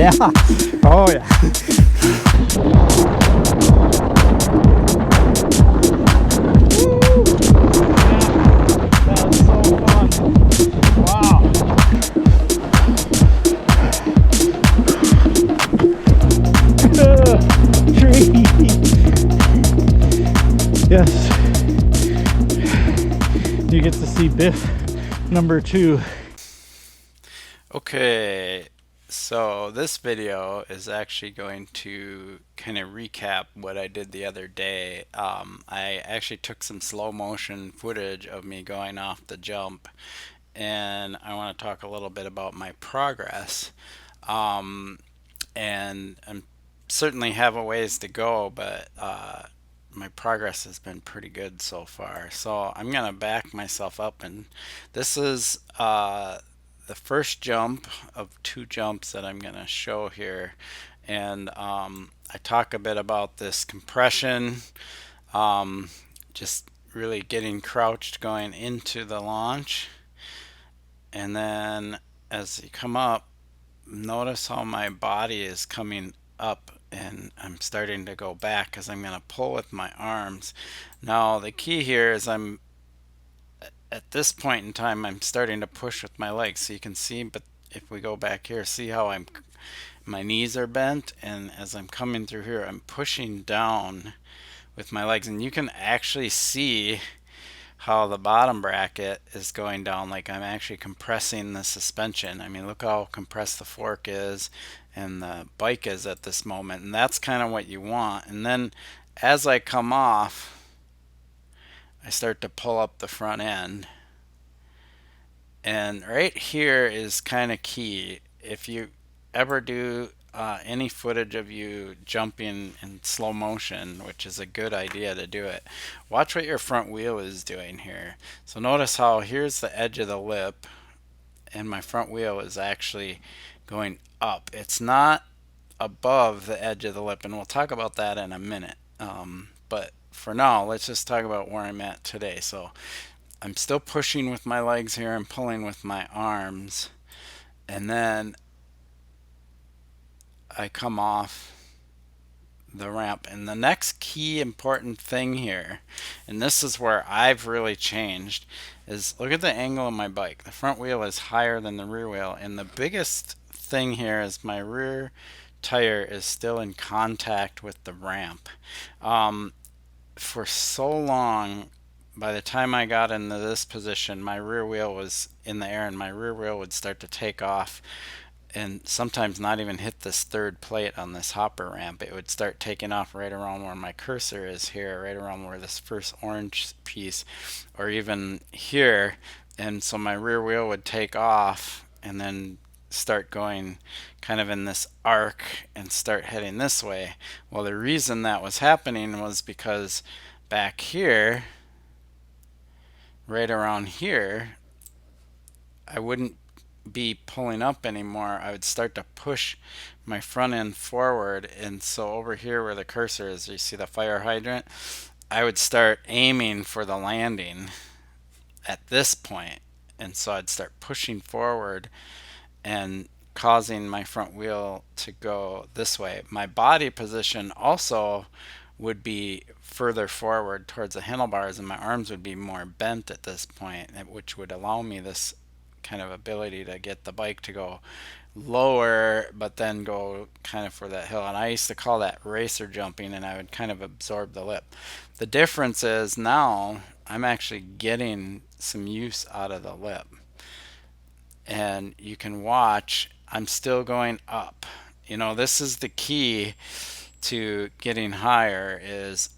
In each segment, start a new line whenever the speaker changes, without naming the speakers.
Yeah. Oh yeah. That was so fun. Wow. Tree. Yes. You get to see Biff number 2.
Okay, so this video is actually going to kind of recap what I did the other day. I actually took some slow motion footage of me going off the jump, and I want to talk a little bit about my progress. Um, and I'm certainly have a ways to go, but my progress has been pretty good so far. So I'm gonna back myself up, and this is the first jump of 2 jumps that I'm gonna show here. And I talk a bit about this compression, um, just really getting crouched going into the launch, and then as you come up, notice how my body is coming up and I'm starting to go back because I'm going to pull with my arms. Now, the key here is I'm at this point in time, I'm starting to push with my legs. So you can see, but if we go back here, see how my knees are bent, and as I'm coming through here, I'm pushing down with my legs, and you can actually see how the bottom bracket is going down, like I'm actually compressing the suspension. I mean, look how compressed the fork is and the bike is at this moment, and that's kind of what you want. And then as I come off, I start to pull up the front end, and right here is kind of key. If you ever do any footage of you jumping in slow motion, which is a good idea to do it, watch what your front wheel is doing here. So notice how here's the edge of the lip, and my front wheel is actually going up. It's not above the edge of the lip, and we'll talk about that in a minute. But for now, let's just talk about where I'm at today. So I'm still pushing with my legs here and pulling with my arms, and then I come off the ramp. And the next key important thing here, and this is where I've really changed, is look at the angle of my bike. The front wheel is higher than the rear wheel, and the biggest thing here is my rear tire is still in contact with the ramp. For so long, by the time I got into this position, my rear wheel was in the air and my rear wheel would start to take off and sometimes not even hit this third plate on this hopper ramp. It would start taking off right around where my cursor is here, right around where this first orange piece, or even here. And so my rear wheel would take off and then start going kind of in this arc and start heading this way. Well, the reason that was happening was because back here, right around here, I wouldn't be pulling up anymore. I would start to push my front end forward, and so over here where the cursor is, you see the fire hydrant, I would start aiming for the landing at this point, and so I'd start pushing forward and causing my front wheel to go this way. My body position also would be further forward towards the handlebars, and my arms would be more bent at this point, which would allow me this kind of ability to get the bike to go lower but then go kind of for that hill. And I used to call that racer jumping, and I would kind of absorb the lip. The difference is now I'm actually getting some use out of the lip, and you can watch I'm still going up. You know, this is the key to getting higher, is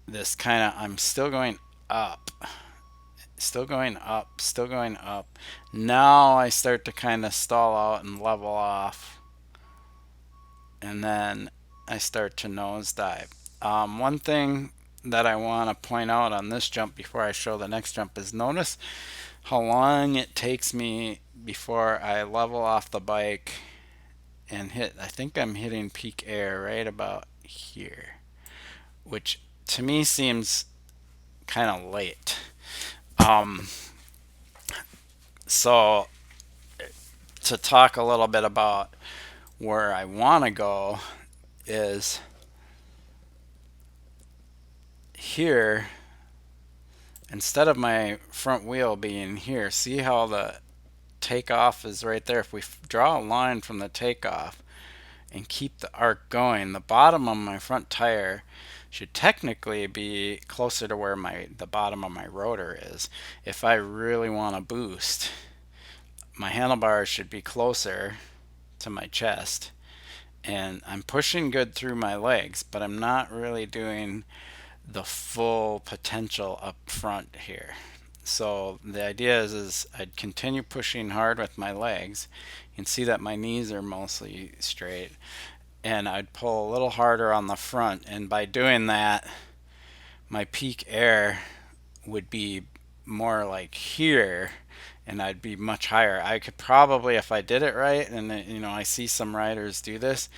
this kind of I'm still going up, still going up, still going up. Now I start to kind of stall out and level off, and then I start to nosedive. One thing that I want to point out on this jump before I show the next jump is notice how long it takes me before I level off the bike and hit. I think I'm hitting peak air right about here, which to me seems kind of late. Um, so to talk a little bit about Where I want to go is here. Instead of my front wheel being here, see how the takeoff is right there? If we draw a line from the takeoff and keep the arc going, the bottom of my front tire should technically be closer to where the bottom of my rotor is. If I really want to boost, my handlebars should be closer to my chest, and I'm pushing good through my legs, but I'm not really doing the full potential up front here. So the idea is I'd continue pushing hard with my legs. You can see that my knees are mostly straight, and I'd pull a little harder on the front, and by doing that my peak air would be more like here, and I'd be much higher. I could probably, if I did it right, and I see some riders do this,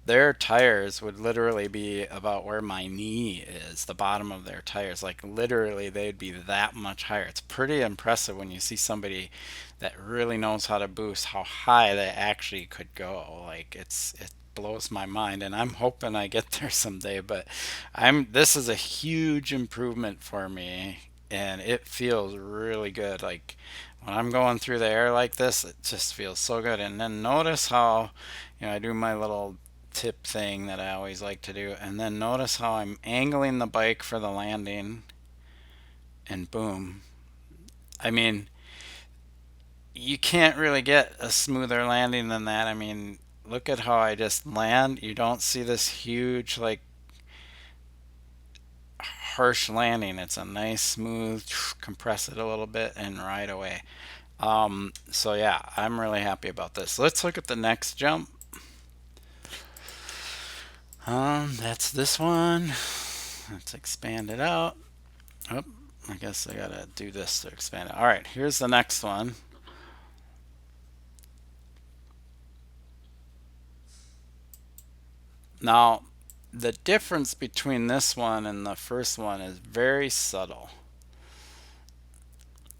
their tires would literally be about where my knee is, the bottom of their tires. Like literally, they'd be that much higher. It's pretty impressive when you see somebody that really knows how to boost, how high they actually could go. Like it blows my mind, and I'm hoping I get there someday. But this is a huge improvement for me, and it feels really good. Like when I'm going through the air like this, it just feels so good. And then notice how, I do my little tip thing that I always like to do, and then notice how I'm angling the bike for the landing, and boom. I mean, you can't really get a smoother landing than that. I mean, look at how I just land. You don't see this huge, like, harsh landing. It's a nice, smooth, compress it a little bit and ride away. So yeah, I'm really happy about this. Let's look at the next jump. That's this one. Let's expand it out. Oh, I guess I gotta do this to expand it. All right, here's the next one. Now, the difference between this one and the first one is very subtle.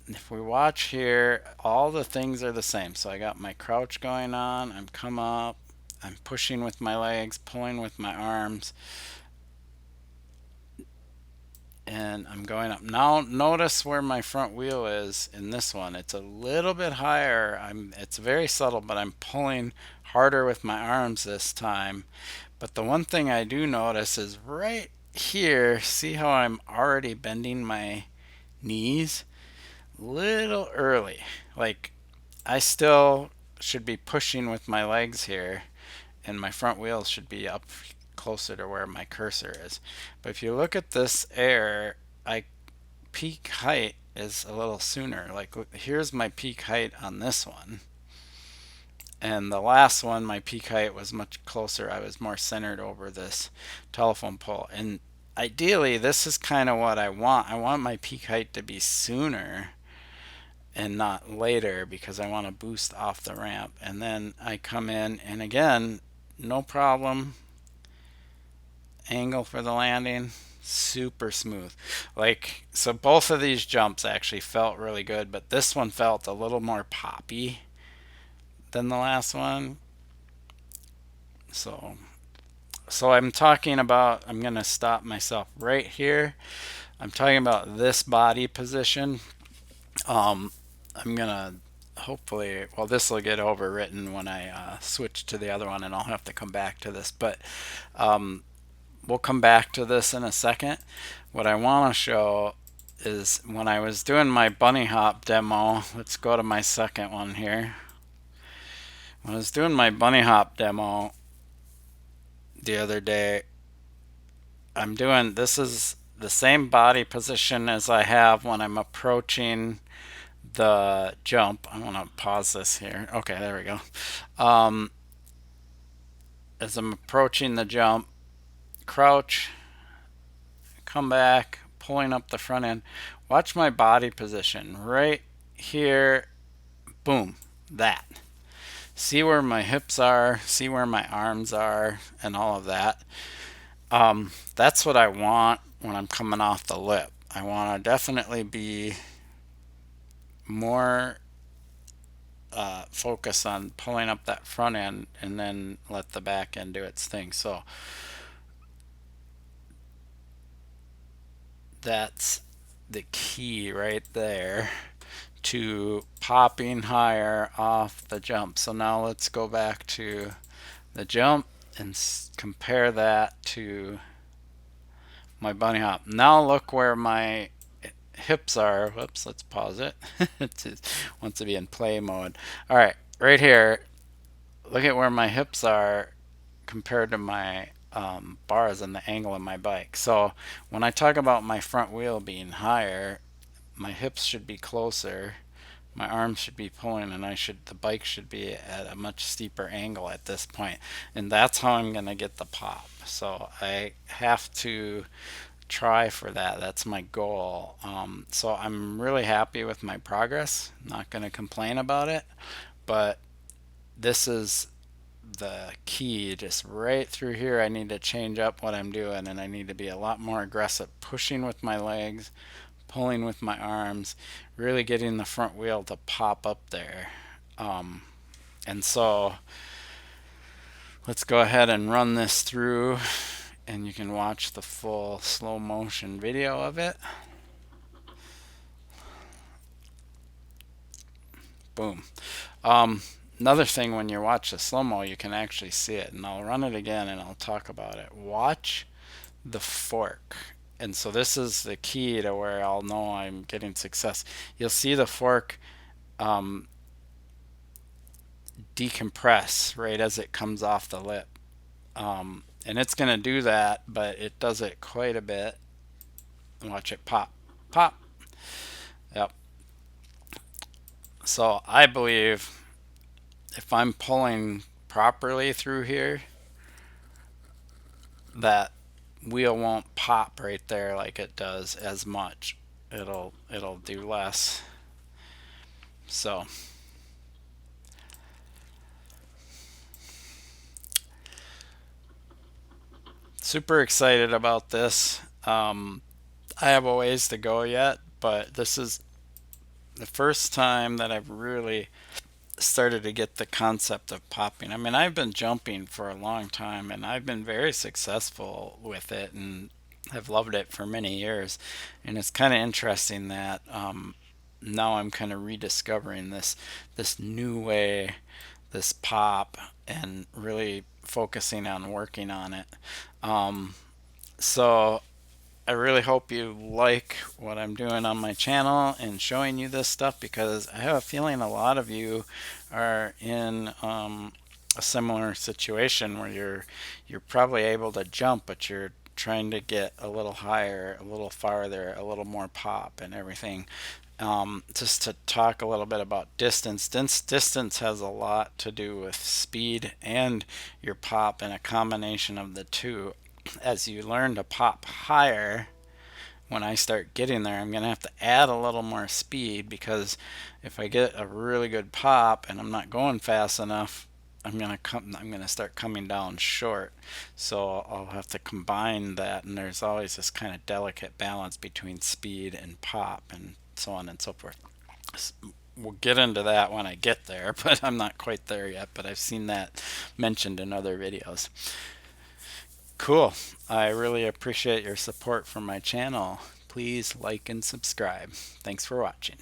If we watch here, all the things are the same. So I got my crouch going on, I'm come up, I'm pushing with my legs, pulling with my arms, and I'm going up. Now notice where my front wheel is in this one. It's a little bit higher. It's very subtle, but I'm pulling harder with my arms this time. But the one thing I do notice is right here, see how I'm already bending my knees? Little early. Like I still should be pushing with my legs here, and my front wheels should be up closer to where my cursor is. But if you look at this air, peak height is a little sooner. Like here's my peak height on this one. And the last one, my peak height was much closer. I was more centered over this telephone pole. And ideally, this is kind of what I want. I want my peak height to be sooner and not later, because I want to boost off the ramp. And then I come in, and again, no problem. Angle for the landing, super smooth. Like, so both of these jumps actually felt really good, but this one felt a little more poppy than the last one. So I'm talking about, I'm going to stop myself right here. I'm talking about this body position. I'm going to hopefully, well, this will get overwritten when I switch to the other one, and I'll have to come back to this. But we'll come back to this in a second. What I want to show is when I was doing my bunny hop demo, let's go to my second one here. When I was doing my bunny hop demo the other day, this is the same body position as I have when I'm approaching the jump. I want to pause this here. Okay, there we go. As I'm approaching the jump, crouch, come back, pulling up the front end. Watch my body position right here. Boom, that. See where my hips are, see where my arms are, and all of that. That's what I want when I'm coming off the lip. I want to definitely be more focus on pulling up that front end and then let the back end do its thing. So that's the key right there to popping higher off the jump. So now let's go back to the jump and compare that to my bunny hop. Now look where my hips are. Whoops, let's pause it. It wants to be in play mode. All right, right here, look at where my hips are compared to my bars and the angle of my bike. So when I talk about my front wheel being higher, my hips should be closer, my arms should be pulling, and the bike should be at a much steeper angle at this point. And that's how I'm gonna get the pop. So I have to try for that. That's my goal. So I'm really happy with my progress. Not gonna complain about it, but this is the key. Just right through here, I need to change up what I'm doing, and I need to be a lot more aggressive, pushing with my legs, pulling with my arms, really getting the front wheel to pop up there. And so let's go ahead and run this through, and you can watch the full slow motion video of it. Boom. Another thing, when you watch the slow-mo, you can actually see it, and I'll run it again and I'll talk about it. Watch the fork. And so this is the key to where I'll know I'm getting success. You'll see the fork decompress right as it comes off the lip. And it's going to do that, but it does it quite a bit. Watch it pop, pop. Yep. So I believe if I'm pulling properly through here, that wheel won't pop right there like it does as much. It'll do less. So super excited about this. I have a ways to go yet, but this is the first time that I've really started to get the concept of popping. I mean, I've been jumping for a long time and I've been very successful with it and have loved it for many years. And it's kind of interesting that now I'm kind of rediscovering this new way, this pop, and really focusing on working on it. So I really hope you like what I'm doing on my channel and showing you this stuff, because I have a feeling a lot of you are in a similar situation where you're probably able to jump, but you're trying to get a little higher, a little farther, a little more pop and everything. Just to talk a little bit about distance. Distance has a lot to do with speed and your pop, and a combination of the two. As you learn to pop higher, when I start getting there, I'm going to have to add a little more speed, because if I get a really good pop and I'm not going fast enough, I'm going to start coming down short. So I'll have to combine that, and there's always this kind of delicate balance between speed and pop and so on and so forth. We'll get into that when I get there, but I'm not quite there yet, but I've seen that mentioned in other videos. Cool. I really appreciate your support for my channel. Please like and subscribe. Thanks for watching.